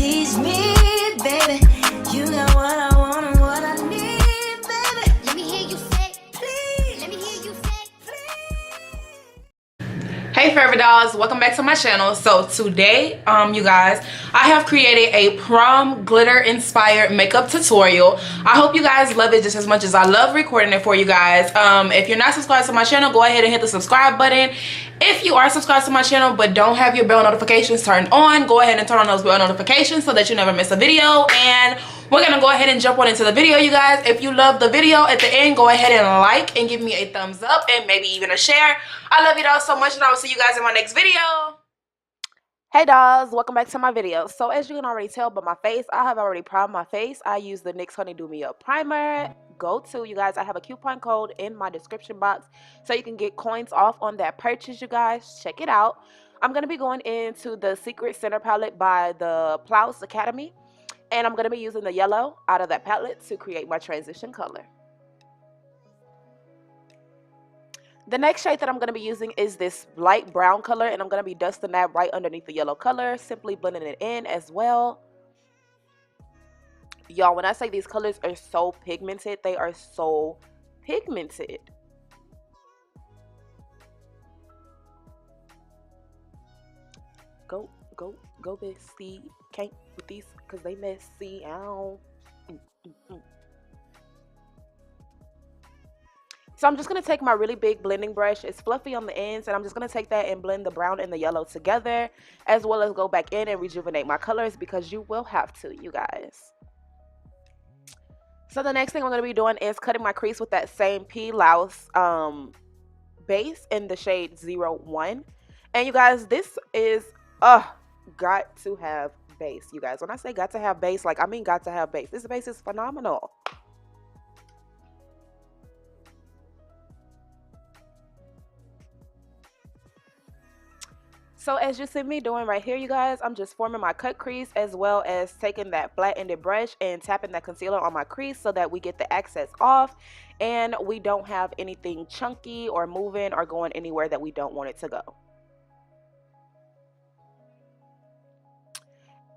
tease me, baby. You got what I want and what I need, baby. Let me hear you say, please. Let me hear you say, please. Hey Forever Dolls, welcome back to my channel. So today, you guys, I have created a prom glitter inspired makeup tutorial. I hope you guys love it just as much as I love recording it for you guys. If you're not subscribed to my channel, go ahead and hit the subscribe button. If you are subscribed to my channel but don't have your bell notifications turned on, go ahead and turn on those bell notifications so that you never miss a video. And we're gonna go ahead and jump on into the video, you guys. If you love the video, at the end, go ahead and like and give me a thumbs up and maybe even a share. I love you all so much, and I will see you guys in my next video. Hey dolls, welcome back to my video. So as you can already tell by my face, I have already primed my face. I use the NYX Honey Do Me Up primer. Go to, you guys, I have a coupon code in my description box so you can get coins off on that purchase, you guys. Check it out. I'm going to be going into the Secret Center palette by the Plouse Academy, and I'm going to be using the yellow out of that palette to create my transition color. The next shade that I'm going to be using is this light brown color, and I'm going to be dusting that right underneath the yellow color, simply blending it in as well. Y'all, when I say these colors are so pigmented, they are so pigmented. Go, bestie. Can't with these because they messy. Ow. So I'm just going to take my really big blending brush. It's fluffy on the ends, and I'm just going to take that and blend the brown and the yellow together, as well as go back in and rejuvenate my colors, because you will have to, you guys. So the next thing I'm going to be doing is cutting my crease with that same Plouse base in the shade 01. And you guys, this is got to have base, you guys. When I say got to have base, like I mean got to have base. This base is phenomenal. So as you see me doing right here, you guys, I'm just forming my cut crease, as well as taking that flat-ended brush and tapping that concealer on my crease so that we get the excess off and we don't have anything chunky or moving or going anywhere that we don't want it to go.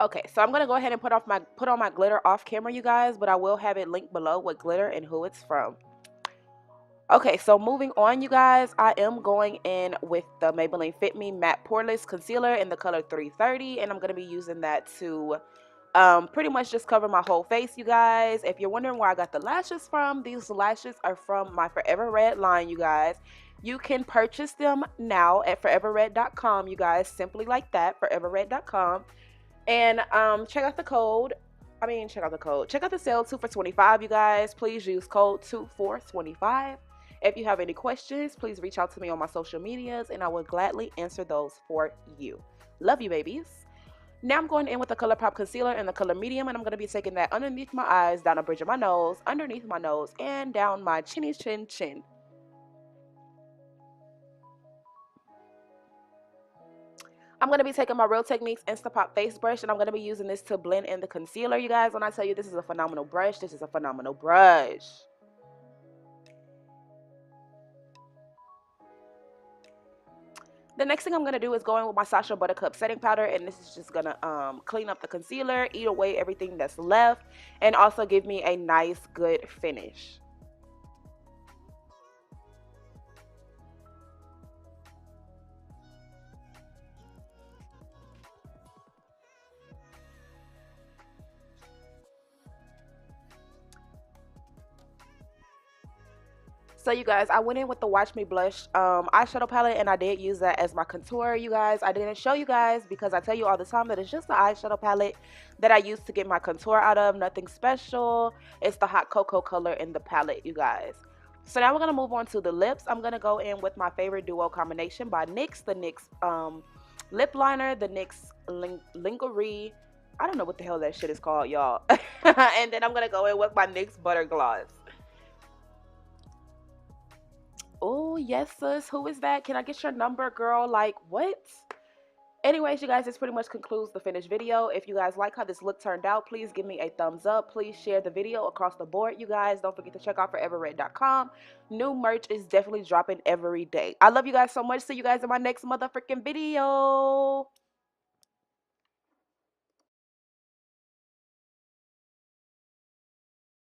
Okay, so I'm going to go ahead and put on my glitter off camera, you guys, but I will have it linked below what glitter and who it's from. Okay, so moving on, you guys, I am going in with the Maybelline Fit Me Matte Poreless Concealer in the color 330, and I'm going to be using that to pretty much just cover my whole face, you guys. If you're wondering where I got the lashes from, these lashes are from my Forever Red line, you guys. You can purchase them now at foreverred.com, you guys, simply like that, foreverred.com. And check out the sale 2 for $25, you guys. Please use code 2 for $25. If you have any questions, please reach out to me on my social medias, and I will gladly answer those for you. Love you, babies. Now I'm going in with the ColourPop concealer in the color medium, and I'm going to be taking that underneath my eyes, down the bridge of my nose, underneath my nose, and down my chinny chin. I'm going to be taking my Real Techniques Instapot face brush, and I'm going to be using this to blend in the concealer, you guys. When I tell you this is a phenomenal brush, this is a phenomenal brush. The next thing I'm going to do is go in with my Sacha Buttercup setting powder, and this is just going to clean up the concealer, eat away everything that's left, and also give me a nice, good finish. So you guys, I went in with the Watch Me Blush eyeshadow palette, and I did use that as my contour, you guys. I didn't show you guys because I tell you all the time that it's just the eyeshadow palette that I use to get my contour out of. Nothing special. It's the Hot Cocoa color in the palette, you guys. So now we're going to move on to the lips. I'm going to go in with my favorite duo combination by NYX, the NYX lip liner, the NYX Lingerie. I don't know what the hell that shit is called, y'all. And then I'm going to go in with my NYX Butter Gloss. Oh, yes, sis. Who is that? Can I get your number, girl? Like, what? Anyways, you guys, this pretty much concludes the finished video. If you guys like how this look turned out, please give me a thumbs up. Please share the video across the board, you guys. Don't forget to check out foreverred.com. New merch is definitely dropping every day. I love you guys so much. See you guys in my next motherfucking video.